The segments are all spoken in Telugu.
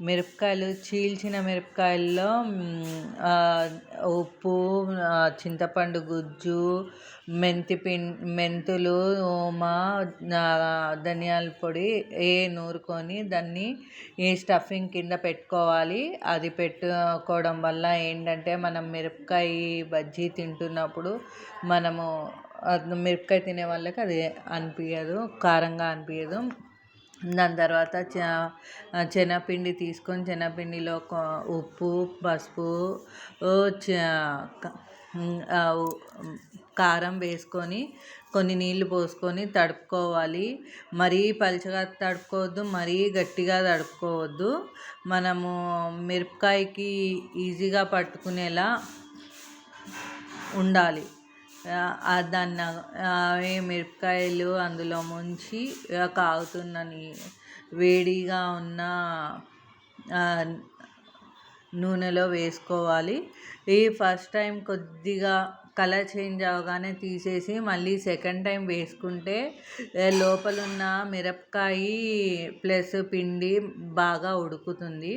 మిరపకాయలు చీల్చిన మిరపకాయల్లో ఉప్పు, చింతపండు గుజ్జు, మెంతులు, ఓమా, ధనియాల పొడి నూరుకొని దాన్ని ఈ స్టఫింగ్ కింద పెట్టుకోవాలి. అది పెట్టుకోవడం వల్ల ఏంటంటే మనం మిరపకాయ బజ్జీ తింటున్నప్పుడు మనము మిరపకాయ తినే వాళ్ళకి అది అనిపించదు, కారంగా అనిపించదు. దాని తర్వాత శనగపిండి తీసుకొని శనగపిండిలో ఉప్పు, పసుపు, కారం వేసుకొని కొన్ని నీళ్లు పోసుకొని తడుపుకోవాలి. మరీ పలుచగా తడుపుకోవద్దు, మరీ గట్టిగా తడుపుకోవద్దు. మనము మిరపకాయకి ఈజీగా పట్టుకునేలా ఉండాలి. దాన్ని మిరపకాయలు అందులో ముంచి కాగుతున్న వేడిగా ఉన్న నూనెలో వేసుకోవాలి. ఈ ఫస్ట్ టైం కొద్దిగా కలర్ చేంజ్ అవగానే తీసేసి మళ్ళీ సెకండ్ టైం వేసుకుంటే లోపలున్న మిరపకాయ ప్లస్ పిండి బాగా ఉడుకుతుంది.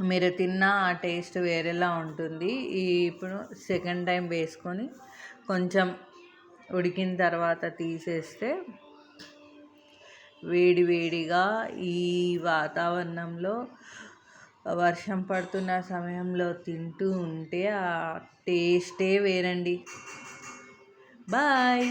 మీరు తిన్న ఆ టేస్ట్ వేరేలా ఉంటుంది. ఇప్పుడు సెకండ్ టైం వేసుకొని కొంచెం ఉడికిన తర్వాత తీసేస్తే వేడివేడిగా ఈ వాతావరణంలో వర్షం పడుతున్న సమయంలో తింటూ ఉంటే ఆ టేస్టే వేరండి. బాయ్.